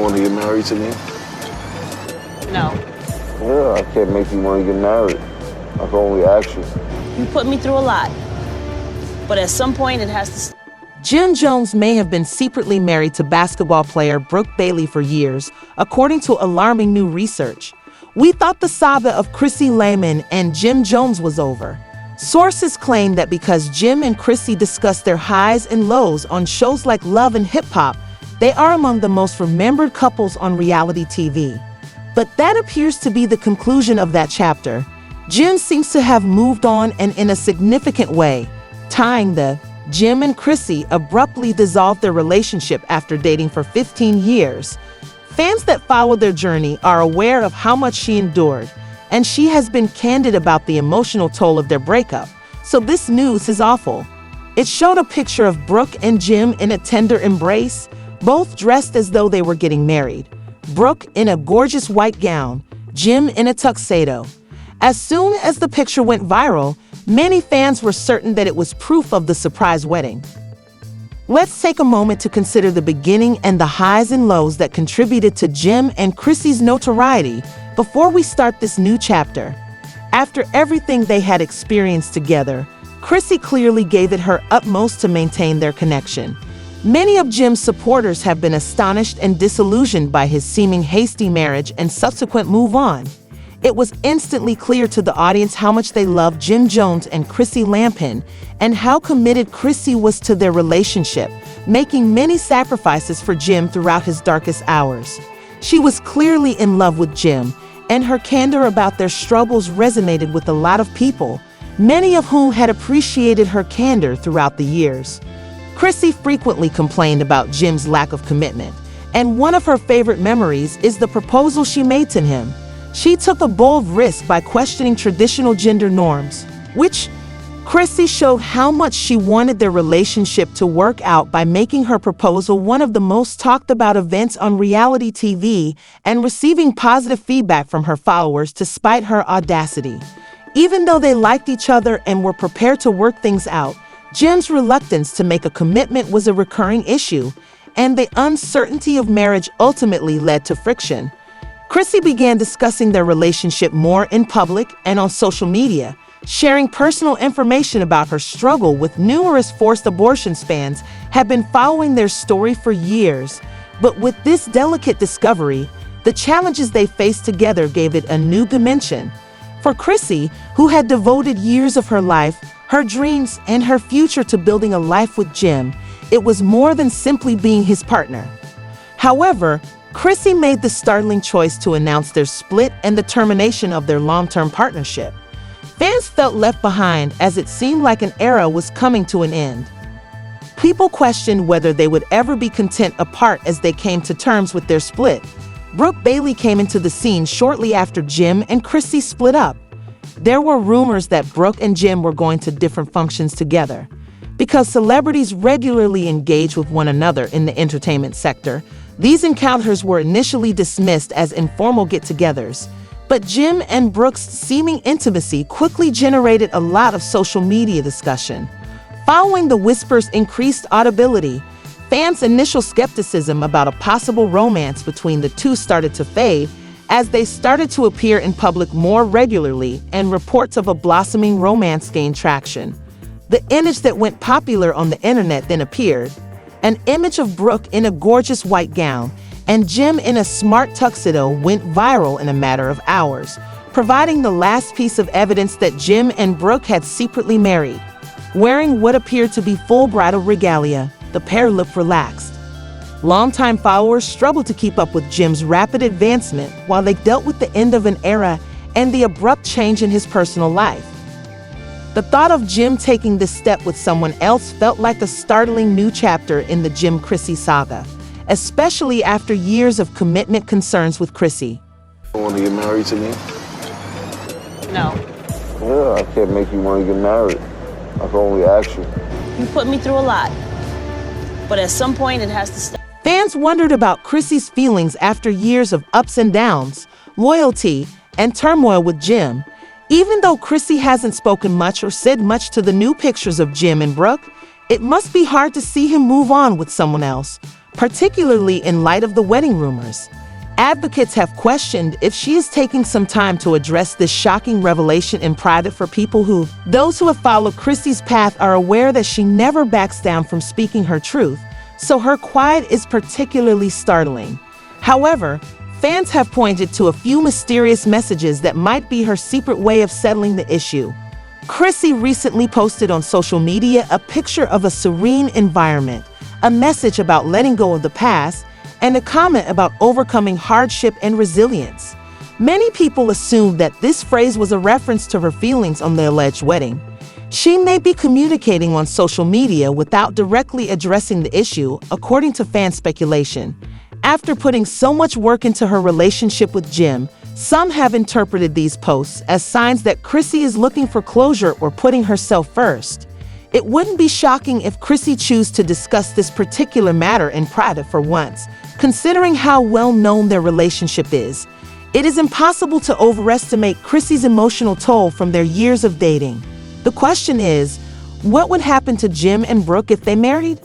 Want to get married to me? No. Yeah, I can't make you want to get married. I can only ask you. You put me through a lot. But at some point, it has to stop. Jim Jones may have been secretly married to basketball player Brooke Bailey for years, according to alarming new research. We thought the saga of Chrissy Lampkin and Jim Jones was over. Sources claim that because Jim and Chrissy discuss their highs and lows on shows like Love and Hip Hop, they are among the most remembered couples on reality TV. But that appears to be the conclusion of that chapter. Jim seems to have moved on and in a significant way, tying the Jim and Chrissy abruptly dissolved their relationship after dating for 15 years. Fans that follow their journey are aware of how much she endured, and she has been candid about the emotional toll of their breakup. So this news is awful. It showed a picture of Brooke and Jim in a tender embrace, both dressed as though they were getting married. Brooke in a gorgeous white gown, Jim in a tuxedo. As soon as the picture went viral, many fans were certain that it was proof of the surprise wedding. Let's take a moment to consider the beginning and the highs and lows that contributed to Jim and Chrissy's notoriety before we start this new chapter. After everything they had experienced together, Chrissy clearly gave it her utmost to maintain their connection. Many of Jim's supporters have been astonished and disillusioned by his seeming hasty marriage and subsequent move on. It was instantly clear to the audience how much they loved Jim Jones and Chrissy Lampkin, and how committed Chrissy was to their relationship, making many sacrifices for Jim throughout his darkest hours. She was clearly in love with Jim, and her candor about their struggles resonated with a lot of people, many of whom had appreciated her candor throughout the years. Chrissy frequently complained about Jim's lack of commitment, and one of her favorite memories is the proposal she made to him. She took a bold risk by questioning traditional gender norms, which Chrissy showed how much she wanted their relationship to work out by making her proposal one of the most talked about events on reality TV and receiving positive feedback from her followers despite her audacity. Even though they liked each other and were prepared to work things out, Jim's reluctance to make a commitment was a recurring issue, and the uncertainty of marriage ultimately led to friction. Chrissy began discussing their relationship more in public and on social media, sharing personal information about her struggle with numerous forced abortions. Fans have been following their story for years, but with this delicate discovery, the challenges they faced together gave it a new dimension. For Chrissy, who had devoted years of her life, her dreams, and her future to building a life with Jim, it was more than simply being his partner. However, Chrissy made the startling choice to announce their split and the termination of their long-term partnership. Fans felt left behind as it seemed like an era was coming to an end. People questioned whether they would ever be content apart as they came to terms with their split. Brooke Bailey came into the scene shortly after Jim and Chrissy split up. There were rumors that Brooke and Jim were going to different functions together. Because celebrities regularly engage with one another in the entertainment sector, these encounters were initially dismissed as informal get-togethers. But Jim and Brooke's seeming intimacy quickly generated a lot of social media discussion. Following the whispers' increased audibility, fans' initial skepticism about a possible romance between the two started to fade as they started to appear in public more regularly and reports of a blossoming romance gained traction. The image that went popular on the internet then appeared, an image of Brooke in a gorgeous white gown and Jim in a smart tuxedo went viral in a matter of hours, providing the last piece of evidence that Jim and Brooke had secretly married. Wearing what appeared to be full bridal regalia, the pair looked relaxed. Longtime followers struggled to keep up with Jim's rapid advancement while they dealt with the end of an era and the abrupt change in his personal life. The thought of Jim taking this step with someone else felt like a startling new chapter in the Jim-Chrissy saga, especially after years of commitment concerns with Chrissy. Want to get married to me? No. Yeah, I can't make you want to get married. I can only ask you. You put me through a lot. But at some point, it has to stop. Fans wondered about Chrissy's feelings after years of ups and downs, loyalty, and turmoil with Jim. Even though Chrissy hasn't spoken much or said much to the new pictures of Jim and Brooke, it must be hard to see him move on with someone else. particularly in light of the wedding rumors. Advocates have questioned if she is taking some time to address this shocking revelation in private for people those who have followed Chrissy's path are aware that she never backs down from speaking her truth, so her quiet is particularly startling. However, fans have pointed to a few mysterious messages that might be her secret way of settling the issue. Chrissy recently posted on social media a picture of a serene environment, a message about letting go of the past, and a comment about overcoming hardship and resilience. Many people assume that this phrase was a reference to her feelings on the alleged wedding. She may be communicating on social media without directly addressing the issue, according to fan speculation. After putting so much work into her relationship with Jim, some have interpreted these posts as signs that Chrissy is looking for closure or putting herself first. It wouldn't be shocking if Chrissy chose to discuss this particular matter in private for once, considering how well-known their relationship is. It is impossible to overestimate Chrissy's emotional toll from their years of dating. The question is, what would happen to Jim and Brooke if they married?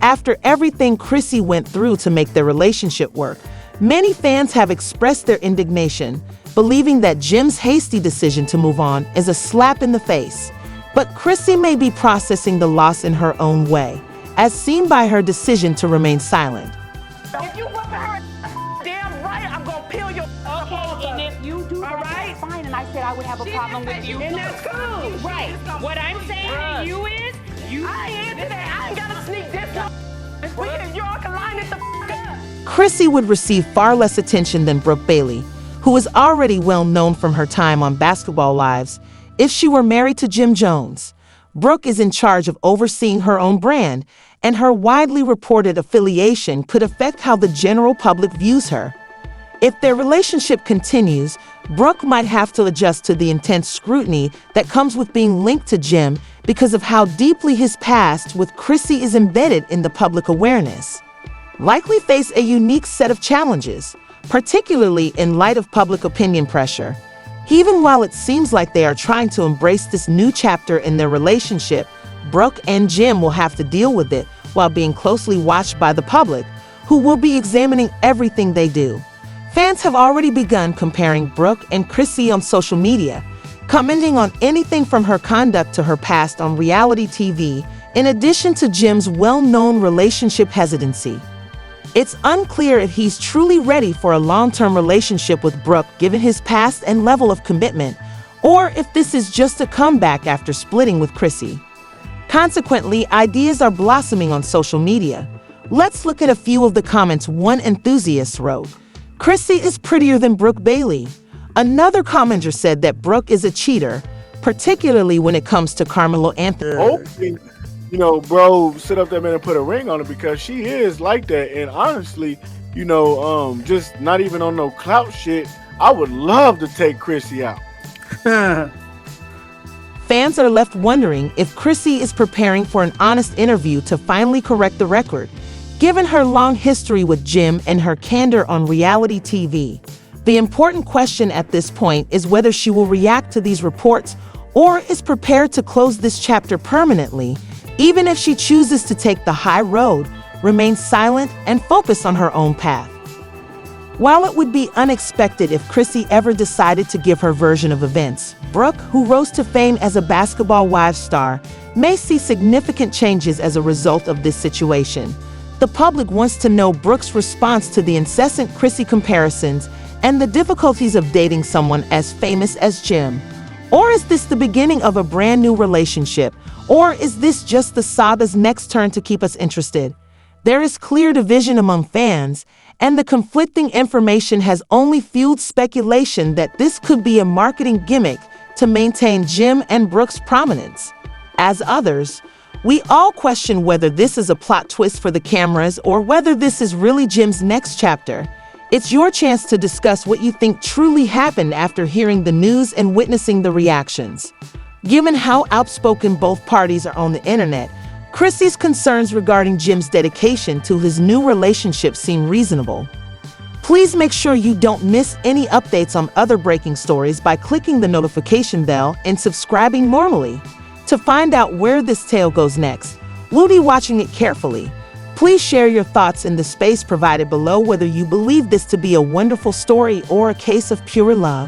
After everything Chrissy went through to make their relationship work, many fans have expressed their indignation, believing that Jim's hasty decision to move on is a slap in the face. But Chrissy may be processing the loss in her own way, as seen by her decision to remain silent. If you whip her, damn right, I'm gonna peel your. Okay, and if you do that, fine. And I said I would have a problem with you. And that's cool. Right. What I'm saying to you is, I ain't into that. I ain't gotta sneak this. We can, y'all can line it the up. Chrissy would receive far less attention than Brooke Bailey, who is already well known from her time on Basketball Wives, if she were married to Jim Jones. Brooke is in charge of overseeing her own brand, and her widely reported affiliation could affect how the general public views her. If their relationship continues, Brooke might have to adjust to the intense scrutiny that comes with being linked to Jim because of how deeply his past with Chrissy is embedded in the public awareness. Likely face a unique set of challenges, particularly in light of public opinion pressure. Even while it seems like they are trying to embrace this new chapter in their relationship, Brooke and Jim will have to deal with it while being closely watched by the public, who will be examining everything they do. Fans have already begun comparing Brooke and Chrissy on social media, commenting on anything from her conduct to her past on reality TV, in addition to Jim's well-known relationship hesitancy. It's unclear if he's truly ready for a long-term relationship with Brooke given his past and level of commitment, or if this is just a comeback after splitting with Chrissy. Consequently, ideas are blossoming on social media. Let's look at a few of the comments one enthusiast wrote. Chrissy is prettier than Brooke Bailey. Another commenter said that Brooke is a cheater, particularly when it comes to Carmelo Anthony. Hopefully, you know, bro, sit up there, man, and put a ring on it because she is like that. And honestly, you know, just not even on no clout shit, I would love to take Chrissy out. Fans are left wondering if Chrissy is preparing for an honest interview to finally correct the record, given her long history with Jim and her candor on reality TV. The important question at this point is whether she will react to these reports or is prepared to close this chapter permanently, even if she chooses to take the high road, remain silent, and focus on her own path. While it would be unexpected if Chrissy ever decided to give her version of events, Brooke, who rose to fame as a Basketball Wives star, may see significant changes as a result of this situation. The public wants to know Brooke's response to the incessant Chrissy comparisons and the difficulties of dating someone as famous as Jim. Or is this the beginning of a brand new relationship? Or is this just the saga's next turn to keep us interested? There is clear division among fans, and the conflicting information has only fueled speculation that this could be a marketing gimmick to maintain Jim and Brooke's prominence. As others, we all question whether this is a plot twist for the cameras or whether this is really Jim's next chapter. It's your chance to discuss what you think truly happened after hearing the news and witnessing the reactions. Given how outspoken both parties are on the internet, Chrissy's concerns regarding Jim's dedication to his new relationship seem reasonable. Please make sure you don't miss any updates on other breaking stories by clicking the notification bell and subscribing normally. To find out where this tale goes next, we'll be watching it carefully. Please share your thoughts in the space provided below, whether you believe this to be a wonderful story or a case of pure love.